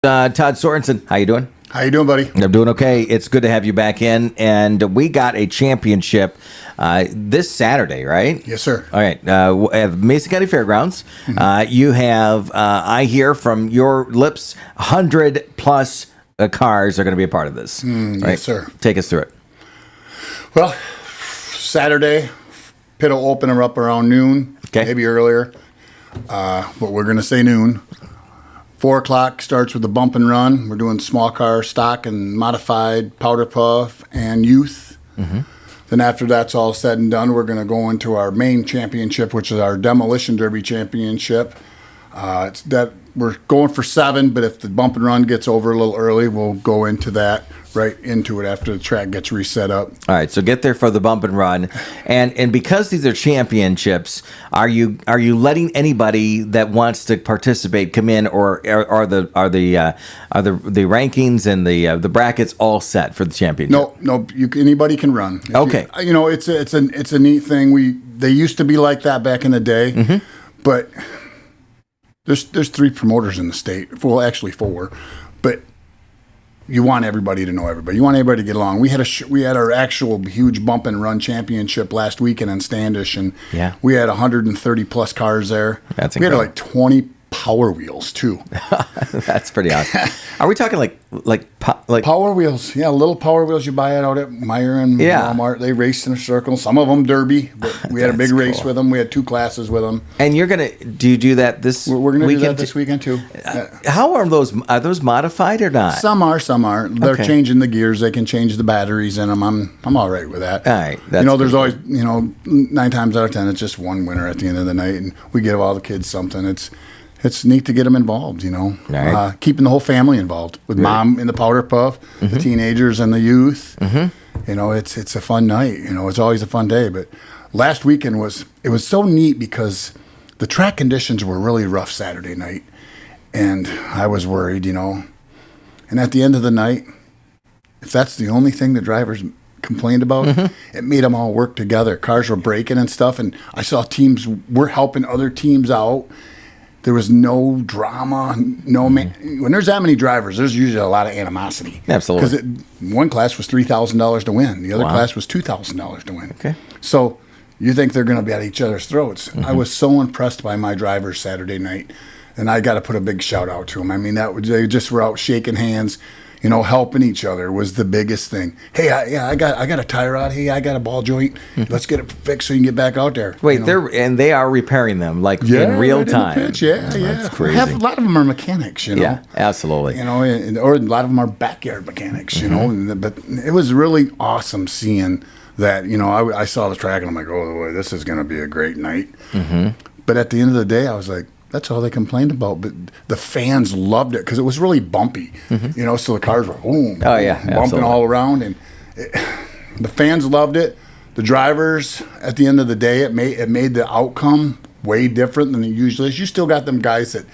Todd Sorensen, how you doing? How you doing, buddy? I'm doing okay. It's good to have you back in, and we got a championship this Saturday, right? Yes, sir. All right, at Mason County Fairgrounds. You have, I hear from your lips, 100-plus cars are going to be a part of this. Right? Yes, sir. Take us through it. Well, Saturday, pit will open her up around noon, maybe earlier, but we're going to say noon. 4 o'clock starts with the bump and run. We're doing small car, stock, and modified, powder puff, and youth. Then after that's all said and done, we're going to go into our main championship, which is our Demolition Derby championship. It's that we're going for 7, but if the bump and run gets over a little early, we'll go into that right into it after the track gets reset up. All right, so get there for the bump and run, and because these are championships, are you letting anybody that wants to participate come in, or are the rankings and the brackets all set for the championship? No, anybody can run. Okay, it's a neat thing. They used to be like that back in the day, but there's 3 promoters in the state. Well, actually 4, but you want everybody to know everybody. You want everybody to get along. We had our actual huge bump and run championship last weekend in Standish, and we had 130 plus cars there. That's incredible. We had like 20 Power Wheels too. That's pretty awesome. Are we talking like Power Wheels? Yeah, little Power Wheels you buy it out at Meijer and Walmart. They raced in a circle. Some of them Derby, but we had a big race with them. We had 2 classes with them. And you're gonna do that this? We're gonna do that this weekend too. How are those? Are those modified or not? Some are, some aren't. They're changing the gears. They can change the batteries in them. I'm all right with that. All right. There's always 9 times out of 10 it's just one winner at the end of the night, and we give all the kids something. It's neat to get them involved, Right. Keeping the whole family involved with mom in the powder puff, the teenagers and the youth. It's a fun night. It's always a fun day. But last weekend was so neat because the track conditions were really rough Saturday night, and I was worried, And at the end of the night, if that's the only thing the drivers complained about, it made them all work together. Cars were breaking and stuff, and I saw teams were helping other teams out. There was no drama, when there's that many drivers, there's usually a lot of animosity. Absolutely. Because one class was $3,000 to win. The other class was $2,000 to win. Okay. So you think they're going to be at each other's throats. I was so impressed by my drivers Saturday night, and I got to put a big shout out to them. I mean, they just were out shaking hands, helping each other was the biggest thing. Hey, I got a tie rod. Hey, I got a ball joint. Let's get it fixed so you can get back out there. Wait, they are repairing them in real time. In the pitch, yeah. That's crazy. A lot of them are mechanics, Yeah, absolutely. Or a lot of them are backyard mechanics, But it was really awesome seeing that. I saw the track and I'm like, oh boy, this is going to be a great night. But at the end of the day, I was like, that's all they complained about, but the fans loved it because it was really bumpy, so the cars were bumping absolutely. all around, and the fans loved it. The drivers, at the end of the day, it made the outcome way different than it usually is. You still got them guys that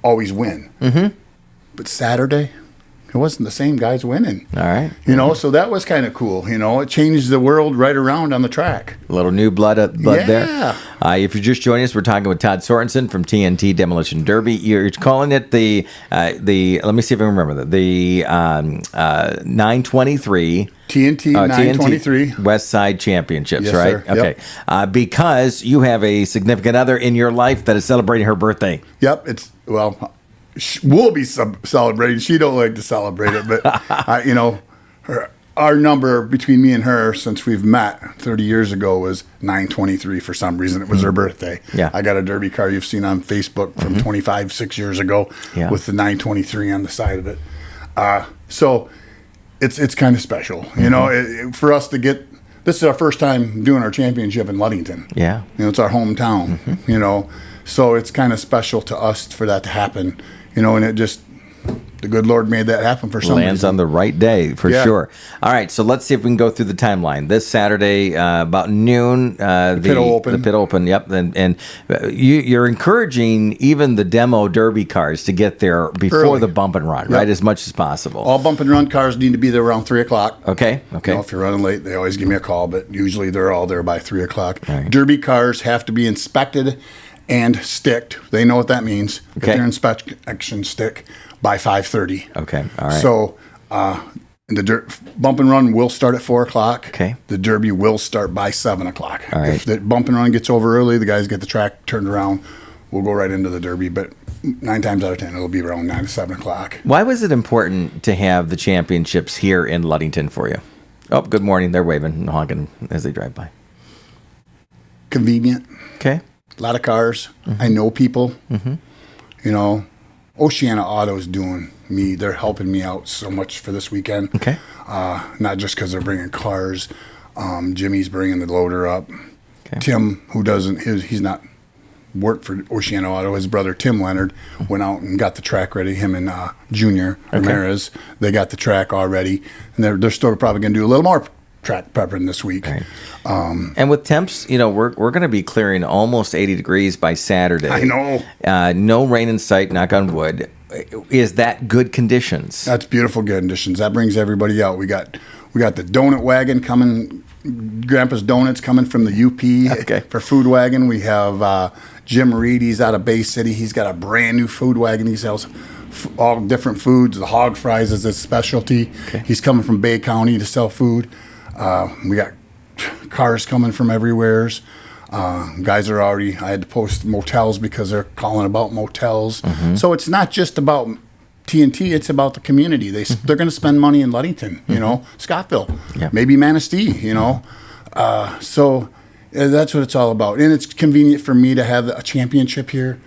always win, but Saturday, it wasn't the same guys winning. All right. So that was kind of cool. It changed the world right around on the track. A little new blood there. If you're just joining us, we're talking with Todd Sorensen from TNT Demolition Derby. You're calling it the let me see if I remember the 923 TNT 923 West Side Championships, yes, right? Sir. Okay. Because you have a significant other in your life that is celebrating her birthday. Yep. We'll be celebrating. She don't like to celebrate it, but our number between me and her since we've met 30 years ago was 923 for some reason. It was her birthday. Yeah. I got a Derby car you've seen on Facebook from 6 years ago with the 923 on the side of it. So it's kind of special, for us to get. This is our first time doing our championship in Ludington. Yeah. It's our hometown. So it's kind of special to us for that to happen. And it just, the good Lord made that happen for some Lands reason. on the right day, for sure. All right, so let's see if we can go through the timeline. This Saturday, about noon, the pit will open. The pit open, yep. And you're encouraging even the demo derby cars to get there before early. The bump and run, right, as much as possible. All bump and run cars need to be there around 3 o'clock. Okay. If you're running late, they always give me a call, but usually they're all there by 3 o'clock. Right. Derby cars have to be inspected and sticked. They know what that means. Okay. Get their inspection stick. by 5:30. Okay. All right. So the bump and run will start at 4 o'clock. Okay. The Derby will start by 7 o'clock. All right. If the bump and run gets over early, the guys get the track turned around. We'll go right into the Derby, but 9 times out of 10, it'll be around 9 to 7 o'clock. Why was it important to have the championships here in Ludington for you? Oh, good morning. They're waving and honking as they drive by. Convenient. Okay. A lot of cars. I know people. You know, Oceana Auto's doing me. They're helping me out so much for this weekend. Okay. Not just because they're bringing cars. Jimmy's bringing the loader up. Okay. Tim, who doesn't, he's not worked for Oceana Auto. His brother Tim Leonard went out and got the track ready. Him and Junior Ramirez, they got the track already, and they're still probably going to do a little more track prepping this week. Right. And with temps, we're going to be clearing almost 80 degrees by Saturday. I know. No rain in sight, knock on wood. Is that good conditions? That's beautiful conditions. That brings everybody out. We got the donut wagon coming, Grandpa's Donuts coming from the UP for food wagon. We have Jim Reed. He's out of Bay City. He's got a brand new food wagon. He sells all different foods. The hog fries is his specialty. Okay. He's coming from Bay County to sell food. We got cars coming from everywheres. Guys are already, I had to post motels because they're calling about motels. So it's not just about TNT, it's about the community. They're going to spend money in Ludington, Scottville, maybe Manistee, So that's what it's all about. And it's convenient for me to have a championship here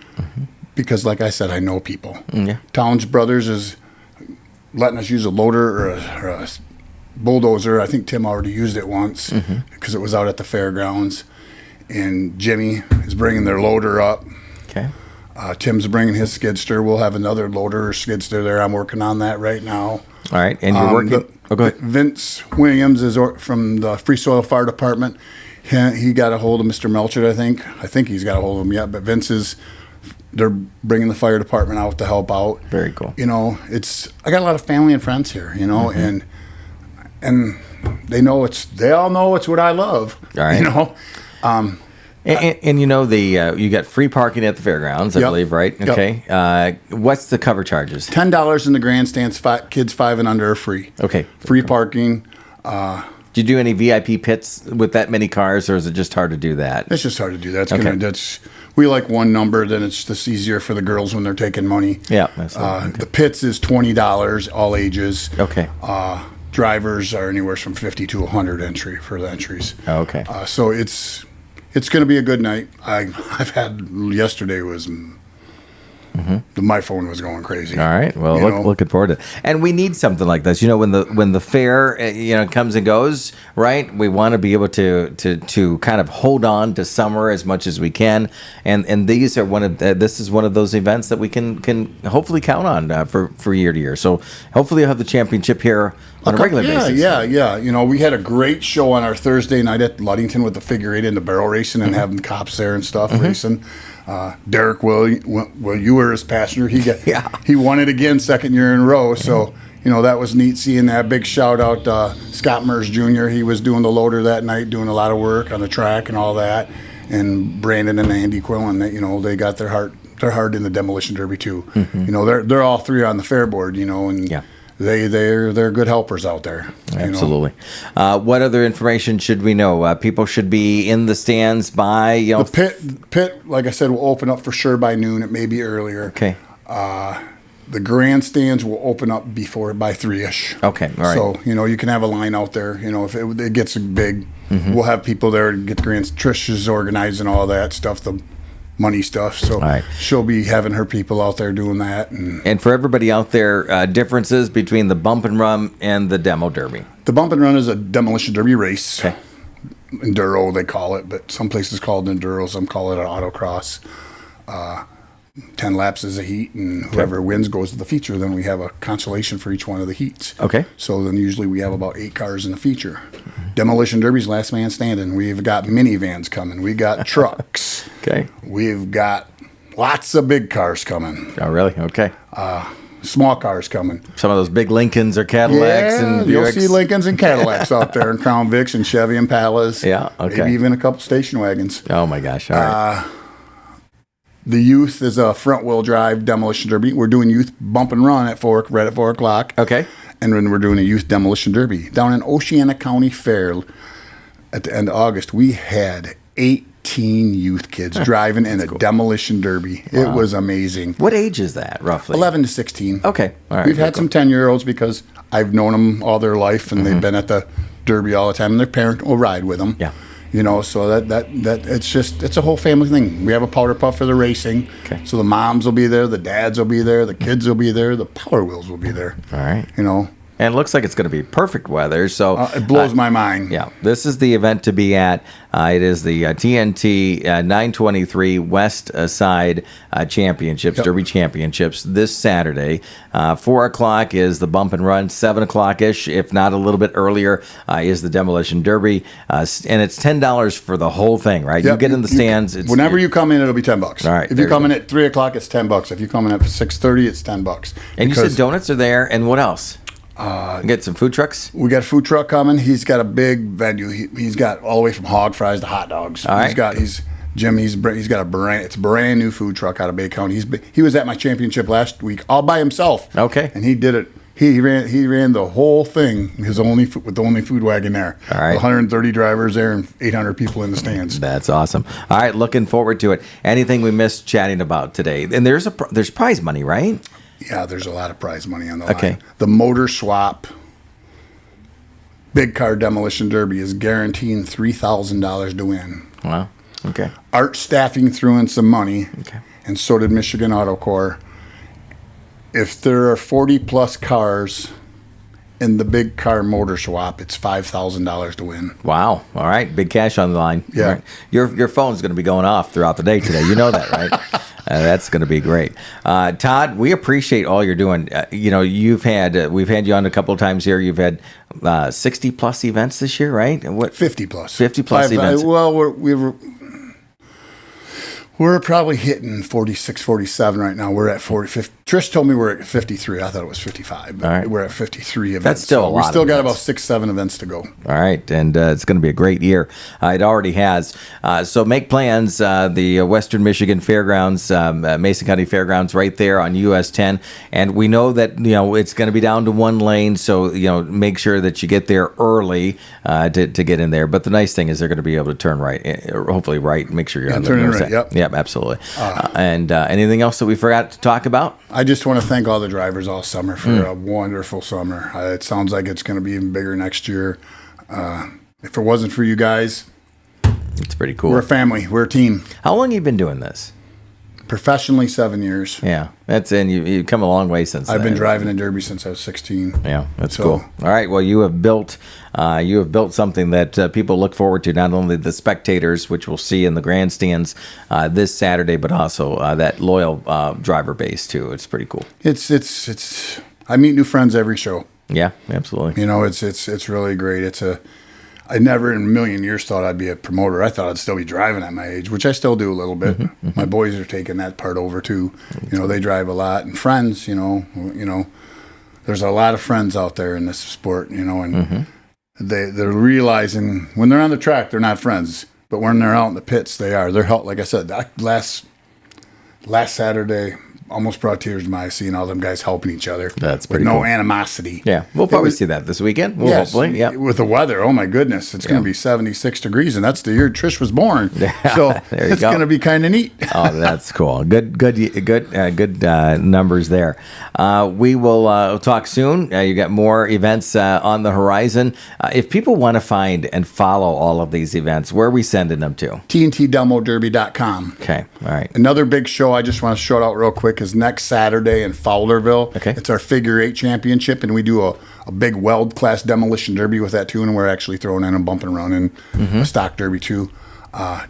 because, like I said, I know people. Towns Brothers is letting us use a loader or a bulldozer. I think Tim already used it once because it was out at the fairgrounds. And Jimmy is bringing their loader up. Okay. Tim's bringing his skidster. We'll have another loader or skidster there. I'm working on that right now. All right. And you're working. Go ahead. Vince Williams is from the Free Soil Fire Department. He got a hold of Mr. Melchett, I think. I think he's got a hold of him yet. But they're bringing the fire department out to help out. Very cool. I got a lot of family and friends here, and they all know it's what I love. All right. And you got free parking at the fairgrounds, I believe, right? Yep. Okay. What's the cover charges? $10 in the grandstands. Kids 5 and under are free. Okay. Free parking. Do you do any VIP pits with that many cars, or is it just hard to do that? It's just hard to do that. We like one number, then it's just easier for the girls when they're taking money. Yeah. The pits is $20, all ages. Okay. Drivers are anywhere from 50 to 100 entry for the entries. Okay. So it's going to be a good night. I've had yesterday was my phone was going crazy. All right. Well, looking forward to it. And we need something like this. When the fair comes and goes, right? We want to be able to kind of hold on to summer as much as we can. And these are this is one of those events that we can hopefully count on for year to year. So hopefully you'll have the championship here on a regular basis. Yeah. We had a great show on our Thursday night at Ludington with the figure eight and the barrel racing and having the cops there and stuff racing. Derek you were his passenger. He won it again, second year in a row. So that was neat seeing that. Big shout out Scott Mers Jr. He was doing the loader that night, doing a lot of work on the track and all that. And Brandon and Andy Quillen, they got their heart in the Demolition Derby too. They're all three on the fair board. They're good helpers out there. Absolutely. What other information should we know? People should be in the stands by the pit. Like I said, will open up for sure by noon. It may be earlier. Okay. The grandstands will open up by 3-ish. Okay. All right. So you can have a line out there. If it gets big, we'll have people there to get the grand. Trish is organizing all that stuff. The money stuff, so she'll be having her people out there doing that. And for everybody out there, differences between the bump and run and the demo derby. The bump and run is a demolition derby race. Okay. Enduro they call it, but some places call it enduro, some call it an autocross. 10 laps is a heat, and whoever wins goes to the feature. Then we have a consolation for each one of the heats. Okay. So then usually we have about 8 cars in the feature. Demolition Derby's last man standing. We've got minivans coming. We got trucks. Okay. We've got lots of big cars coming. Oh, really? Okay. Small cars coming. Some of those big Lincolns or Cadillacs and you'll Buicks. see Lincolns and Cadillacs out there, and Crown Vics and Chevy Impalas. Yeah, okay. Maybe even a couple station wagons. Oh, my gosh. All right. The youth is a front-wheel drive demolition derby. We're doing youth bump and run right at 4 o'clock. Okay. And then we're doing a youth demolition derby down in Oceana County Fair at the end of August. We had 18 youth kids driving in a demolition derby. Wow. It was amazing. What age is that, roughly? 11 to 16. Okay. All right. We've had some 10-year-olds because I've known them all their life, and they've been at the derby all the time, and their parent will ride with them. Yeah. You know, so that it's a whole family thing. We have a powder puff for the racing. Okay. So the moms will be there, the dads will be there, the kids will be there, the Power Wheels will be there. All right. You know. And it looks like it's going to be perfect weather. So it blows my mind. Yeah, this is the event to be at. It is the TNT 923 West Side Championships, Derby Championships, this Saturday. 4 o'clock is the bump and run. 7 o'clock-ish, if not a little bit earlier, is the Demolition Derby. And it's $10 for the whole thing, right? Yep. You get in the stands. Whenever you come in, it'll be $10. All right. If you come in at 3 o'clock, it's $10. If you come in at 6:30, it's $10. And you said donuts are there, and what else? Get some food trucks. We got a food truck coming. He's got a big venue. He's got all the way from hog fries to hot dogs. All right. He's got a brand new food truck out of Bay County. He was at my championship last week all by himself. Okay. And he did it. He ran the whole thing with the only food wagon there. All right. 130 drivers there and 800 people in the stands. That's awesome. All right, looking forward to it. Anything we missed chatting about today? And there's prize money, right? Yeah, there's a lot of prize money on the line. Okay. The motor swap big car demolition derby is guaranteeing $3,000 to win. Wow. Okay. Art Staffing threw in some money, Okay. and so did Michigan Auto Corps. If there are 40 plus cars in the big car motor swap, it's $5,000 to win. Wow. All right. Big cash on the line. Yeah. All right. Your phone's going to be going off throughout the day today. You know that, right? That's going to be great. Todd, we appreciate all you're doing. We've had you on a couple of times here. You've had 60 plus events this year, right? What? 50 plus. 50 plus events. We're probably hitting 46, 47 right now. We're at 40. 50. Trish told me we're at 53. I thought it was 55. But right. We're at 53 events. That's still a lot. We still of got events. about 6-7 events to go. All right, and it's going to be a great year. It already has. So make plans. The Western Michigan Fairgrounds, Mason County Fairgrounds, right there on US 10. And we know that it's going to be down to one lane, so make sure that you get there early to get in there. But the nice thing is they're going to be able to turn right, hopefully right. Make sure you're on the turn north right. side. Yep, absolutely. And anything else that we forgot to talk about? I just want to thank all the drivers all summer for a wonderful summer. It sounds like it's going to be even bigger next year. If it wasn't for you guys, It's pretty cool. we're a family. We're a team. How long have you been doing this? Professionally, 7 years. Yeah, you've come a long way since I've then. been driving in Derby since I was 16. Yeah, that's So- cool. All right, well, you have built something that people look forward to. Not only the spectators, which we'll see in the grandstands this Saturday, but also that loyal driver base too. It's pretty cool. It's. I meet new friends every show. Yeah, absolutely. It's really great. I never in a million years thought I'd be a promoter. I thought I'd still be driving at my age, which I still do a little bit. My boys are taking that part over too. They drive a lot, and friends. There's a lot of friends out there in this sport. And they're realizing when they're on the track, they're not friends, but when they're out in the pits, they are. They're help. Like I said, last Saturday. Almost brought tears to my eyes seeing all them guys helping each other. That's pretty with no cool. animosity. Yeah, we'll probably see that this weekend. Hopefully, yeah. With the weather, oh my goodness, it's going to be 76 degrees, and that's the year Trish was born. So it's going to be kind of neat. Oh, that's cool. Good numbers there. We will talk soon. You got more events on the horizon. If people want to find and follow all of these events, where are we sending them to? TNTDemoDerby.com. Okay, all right. Another big show I just want to shout out real quick is next Saturday in Fowlerville. Okay. It's our figure 8 championship, and we do a big weld class demolition derby with that too, and we're actually throwing in a bump and run and a stock derby too.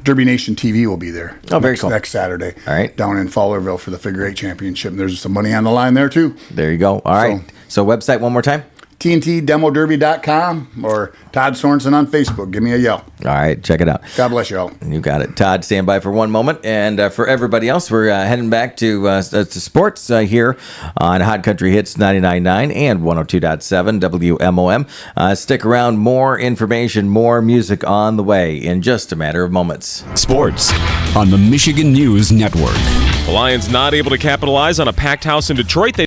Derby Nation TV will be there. Oh, very cool. Next Saturday. All right. Down in Fowlerville for the figure 8 championship. And there's some money on the line there too. There you go. All right. So website one more time? TNTDemoDerby.com or Todd Sorensen on Facebook. Give me a yell. All right, check it out. God bless y'all. You got it. Todd, stand by for one moment. And for everybody else, we're heading back to sports here on Hot Country Hits 99.9 and 102.7 WMOM. Stick around. More information, more music on the way in just a matter of moments. Sports. on the Michigan News Network. The Lions not able to capitalize on a packed house in Detroit. They